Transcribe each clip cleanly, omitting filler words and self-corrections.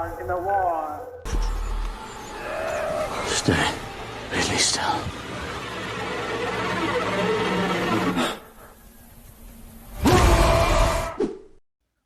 war, in the war. Stay really still.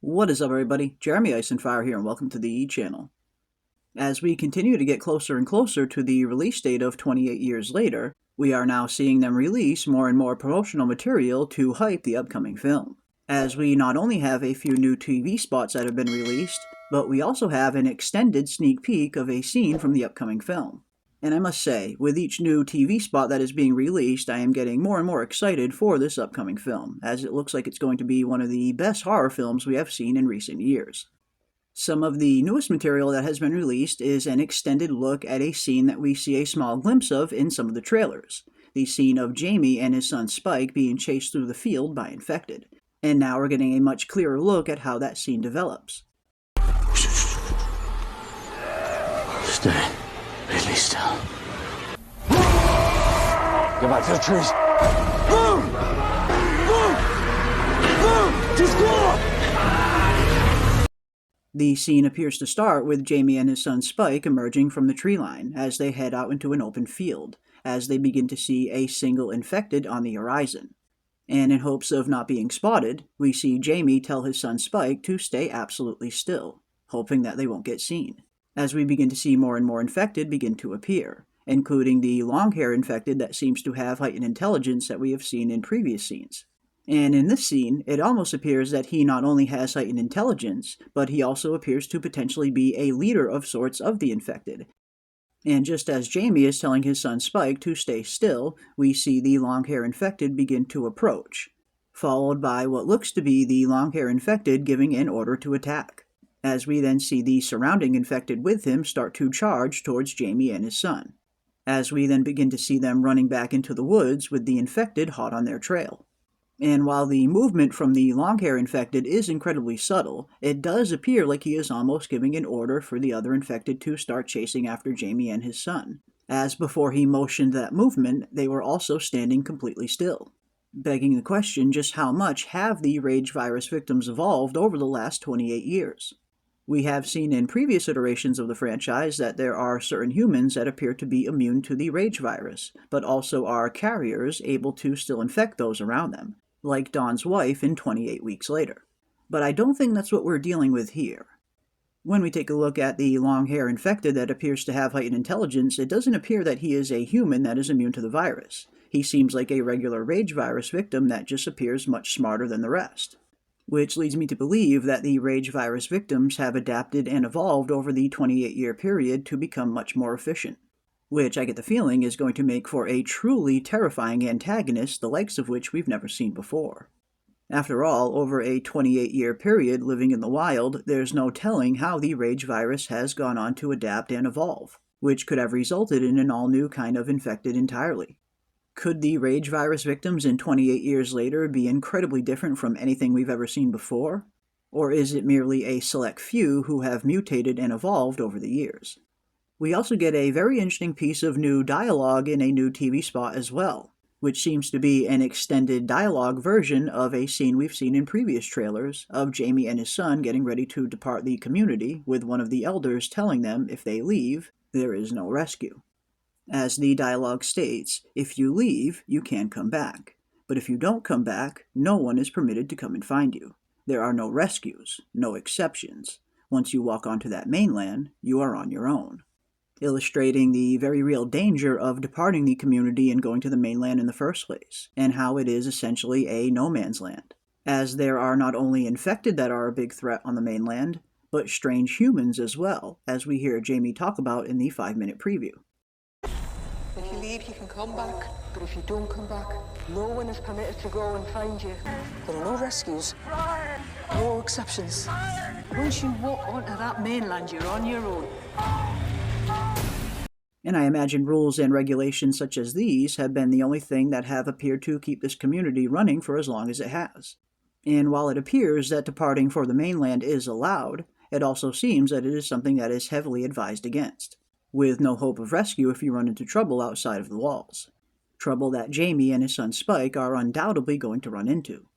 What is up, everybody? Jeremy Eisenfire here, and welcome to the E-Channel. As we continue to get closer and closer to the release date of 28 years later, we are now seeing them release more and more promotional material to hype the upcoming film. As we not only have a few new TV spots that have been released, but we also have an extended sneak peek of a scene from the upcoming film. And I must say, with each new TV spot that is being released, I am getting more and more excited for this upcoming film, as it looks like it's going to be one of the best horror films we have seen in recent years. Some of the newest material that has been released is an extended look at a scene that we see a small glimpse of in some of the trailers. The scene of Jamie and his son Spike being chased through the field by infected. And now we're getting a much clearer look at how that scene develops. Stay really still. Go back to the trees. Move! Move! Move! Just go! The scene appears to start with Jamie and his son Spike emerging from the tree line as they head out into an open field, as they begin to see a single infected on the horizon. And in hopes of not being spotted, we see Jamie tell his son Spike to stay absolutely still, hoping that they won't get seen, as we begin to see more and more infected begin to appear, including the long-hair infected that seems to have heightened intelligence that we have seen in previous scenes. And in this scene, it almost appears that he not only has heightened intelligence, but he also appears to potentially be a leader of sorts of the infected. And just as Jamie is telling his son Spike to stay still, we see the long-hair infected begin to approach, followed by what looks to be the long-hair infected giving an order to attack, as we then see the surrounding infected with him start to charge towards Jamie and his son, as we then begin to see them running back into the woods with the infected hot on their trail. And while the movement from the long-hair infected is incredibly subtle, it does appear like he is almost giving an order for the other infected to start chasing after Jamie and his son, as before he motioned that movement, they were also standing completely still, begging the question just how much have the rage virus victims evolved over the last 28 years. We have seen in previous iterations of the franchise that there are certain humans that appear to be immune to the rage virus, but also are carriers able to still infect those around them, like Dawn's wife in 28 Weeks Later. But I don't think that's what we're dealing with here. When we take a look at the long-hair infected that appears to have heightened intelligence, it doesn't appear that he is a human that is immune to the virus. He seems like a regular rage virus victim that just appears much smarter than the rest. Which leads me to believe that the rage virus victims have adapted and evolved over the 28-year period to become much more efficient, which I get the feeling is going to make for a truly terrifying antagonist, the likes of which we've never seen before. After all, over a 28-year period living in the wild, there's no telling how the rage virus has gone on to adapt and evolve, which could have resulted in an all-new kind of infected entirely. Could the rage virus victims in 28 years later be incredibly different from anything we've ever seen before? Or is it merely a select few who have mutated and evolved over the years? We also get a very interesting piece of new dialogue in a new TV spot as well, which seems to be an extended dialogue version of a scene we've seen in previous trailers of Jamie and his son getting ready to depart the community, with one of the elders telling them if they leave, there is no rescue. As the dialogue states, if you leave, you can come back. But if you don't come back, no one is permitted to come and find you. There are no rescues, no exceptions. Once you walk onto that mainland, you are on your own. Illustrating the very real danger of departing the community and going to the mainland in the first place, and how it is essentially a no man's land, as there are not only infected that are a big threat on the mainland, but strange humans as well, as we hear Jamie talk about in the 5-minute preview. If you leave, you can come back, but if you don't come back, no one is permitted to go and find you. There are no rescues, no exceptions. Once you walk onto that mainland, you're on your own. And I imagine rules and regulations such as these have been the only thing that have appeared to keep this community running for as long as it has. And while it appears that departing for the mainland is allowed, it also seems that it is something that is heavily advised against, with no hope of rescue if you run into trouble outside of the walls. Trouble that Jamie and his son Spike are undoubtedly going to run into.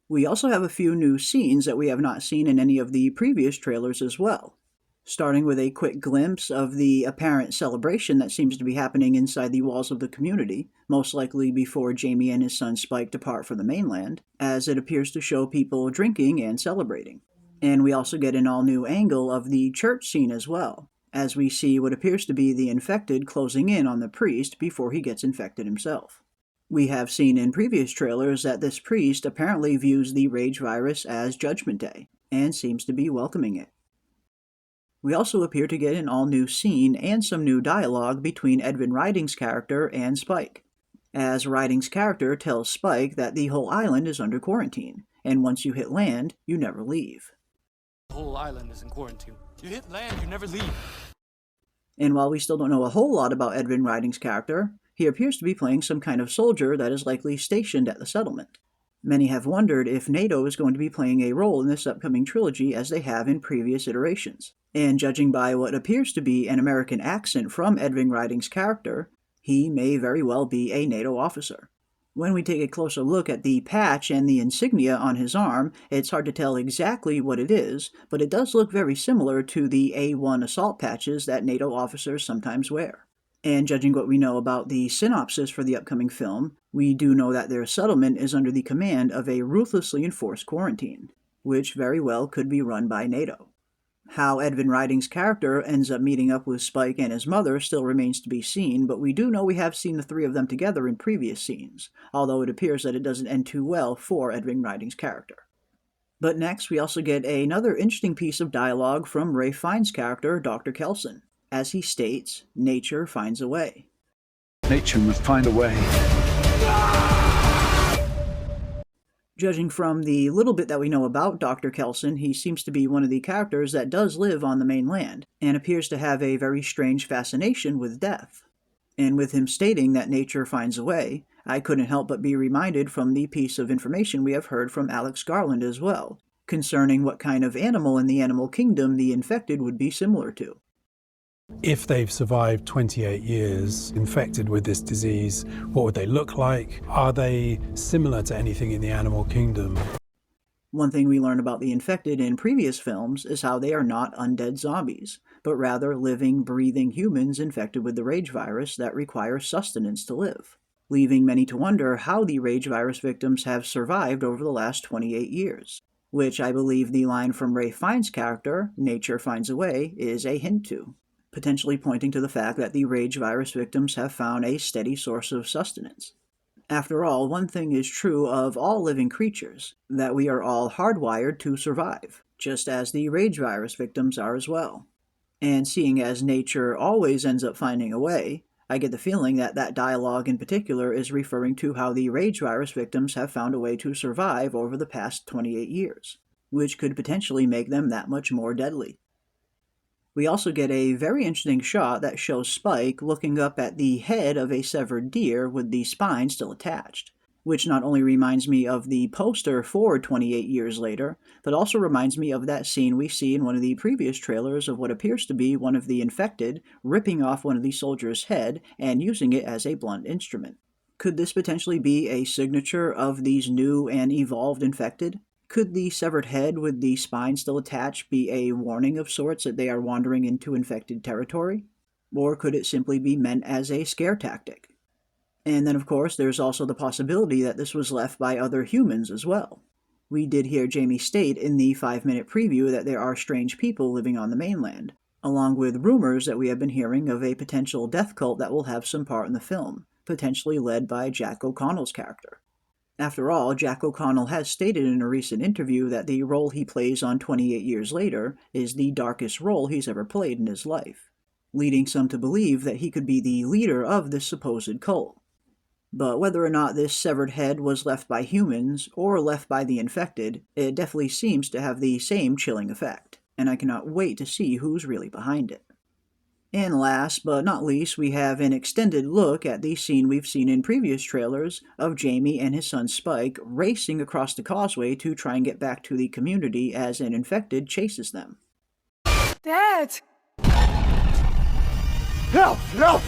We also have a few new scenes that we have not seen in any of the previous trailers as well. starting with a quick glimpse of the apparent celebration that seems to be happening inside the walls of the community, most likely before Jamie and his son Spike depart for the mainland, as it appears to show people drinking and celebrating. And we also get an all-new angle of the church scene as well, as we see what appears to be the infected closing in on the priest before he gets infected himself. We have seen in previous trailers that this priest apparently views the rage virus as Judgment Day, and seems to be welcoming it. We also appear to get an all-new scene and some new dialogue between Edwin Riding's character and Spike, as Riding's character tells Spike that the whole island is under quarantine, and once you hit land, you never leave. The whole island is in quarantine. You hit land, you never leave. And while we still don't know a whole lot about Edwin Riding's character, he appears to be playing some kind of soldier that is likely stationed at the settlement. Many have wondered if NATO is going to be playing a role in this upcoming trilogy as they have in previous iterations. And judging by what appears to be an American accent from Edwin Riding's character, he may very well be a NATO officer. When we take a closer look at the patch and the insignia on his arm, it's hard to tell exactly what it is, but it does look very similar to the A1 assault patches that NATO officers sometimes wear. And judging what we know about the synopsis for the upcoming film, we do know that their settlement is under the command of a ruthlessly enforced quarantine, which very well could be run by NATO. How Edwin Riding's character ends up meeting up with Spike and his mother still remains to be seen, but we do know we have seen the three of them together in previous scenes, although it appears that it doesn't end too well for Edwin Riding's character. But next, we also get another interesting piece of dialogue from Ralph Fiennes' character, Dr. Kelson. As he states, nature finds a way. Nature must find a way. Judging from the little bit that we know about Dr. Kelson, he seems to be one of the characters that does live on the mainland, and appears to have a very strange fascination with death. And with him stating that nature finds a way, I couldn't help but be reminded from the piece of information we have heard from Alex Garland as well, concerning what kind of animal in the animal kingdom the infected would be similar to. If they've survived 28 years infected with this disease, what would they look like? Are they similar to anything in the animal kingdom? One thing we learn about the infected in previous films is how they are not undead zombies, but rather living, breathing humans infected with the rage virus that require sustenance to live, leaving many to wonder how the rage virus victims have survived over the last 28 years, which I believe the line from Ralph Fiennes' character, "Nature finds a way," is a hint to, potentially pointing to the fact that the rage virus victims have found a steady source of sustenance. After all, one thing is true of all living creatures, that we are all hardwired to survive, just as the rage virus victims are as well. And seeing as nature always ends up finding a way, I get the feeling that that dialogue in particular is referring to how the rage virus victims have found a way to survive over the past 28 years, which could potentially make them that much more deadly. We also get a very interesting shot that shows Spike looking up at the head of a severed deer with the spine still attached, which not only reminds me of the poster for 28 years later, but also reminds me of that scene we see in one of the previous trailers of what appears to be one of the infected ripping off one of the soldiers' head and using it as a blunt instrument. Could this potentially be a signature of these new and evolved infected? Could the severed head with the spine still attached be a warning of sorts that they are wandering into infected territory? Or could it simply be meant as a scare tactic? And then, of course, there's also the possibility that this was left by other humans as well. We did hear Jamie state in the 5-minute preview that there are strange people living on the mainland, along with rumors that we have been hearing of a potential death cult that will have some part in the film, potentially led by Jack O'Connell's character. After all, Jack O'Connell has stated in a recent interview that the role he plays on 28 Years Later is the darkest role he's ever played in his life, leading some to believe that he could be the leader of this supposed cult. But whether or not this severed head was left by humans or left by the infected, it definitely seems to have the same chilling effect, and I cannot wait to see who's really behind it. And last but not least, we have an extended look at the scene we've seen in previous trailers of Jamie and his son Spike racing across the causeway to try and get back to the community as an infected chases them. Dad! Help! Help!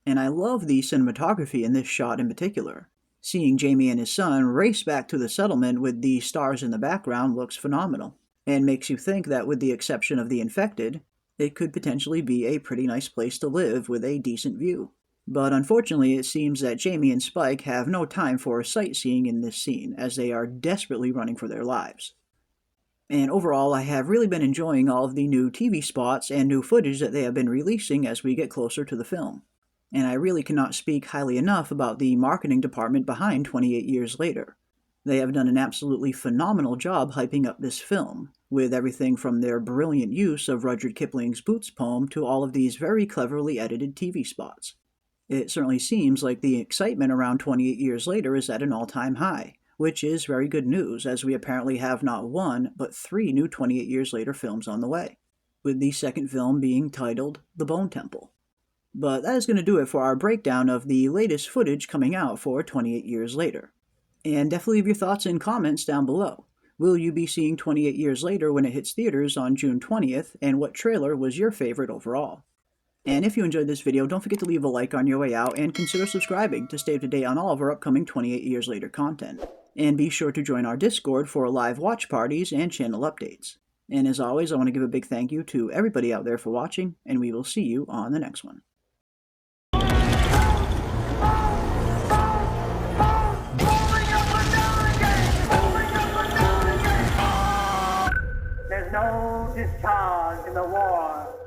And I love the cinematography in this shot in particular. Seeing Jamie and his son race back to the settlement with the stars in the background looks phenomenal. and makes you think that with the exception of the infected, it could potentially be a pretty nice place to live with a decent view. But unfortunately, it seems that Jamie and Spike have no time for sightseeing in this scene, as they are desperately running for their lives. And overall, I have really been enjoying all of the new TV spots and new footage that they have been releasing as we get closer to the film. And I really cannot speak highly enough about the marketing department behind 28 Years Later. They have done an absolutely phenomenal job hyping up this film, with everything from their brilliant use of Rudyard Kipling's Boots poem to all of these very cleverly edited TV spots. It certainly seems like the excitement around 28 Years Later is at an all-time high, which is very good news, as we apparently have not one, but 3 new 28 Years Later films on the way, with the second film being titled The Bone Temple. But that is going to do it for our breakdown of the latest footage coming out for 28 Years Later. And definitely leave your thoughts and comments down below. Will you be seeing 28 Years Later when it hits theaters on June 20th, and what trailer was your favorite overall? And if you enjoyed this video, don't forget to leave a like on your way out and consider subscribing to stay up to date on all of our upcoming 28 Years Later content. And be sure to join our Discord for live watch parties and channel updates. And as always, I want to give a big thank you to everybody out there for watching, and we will see you on the next one. There's no discharge in the war.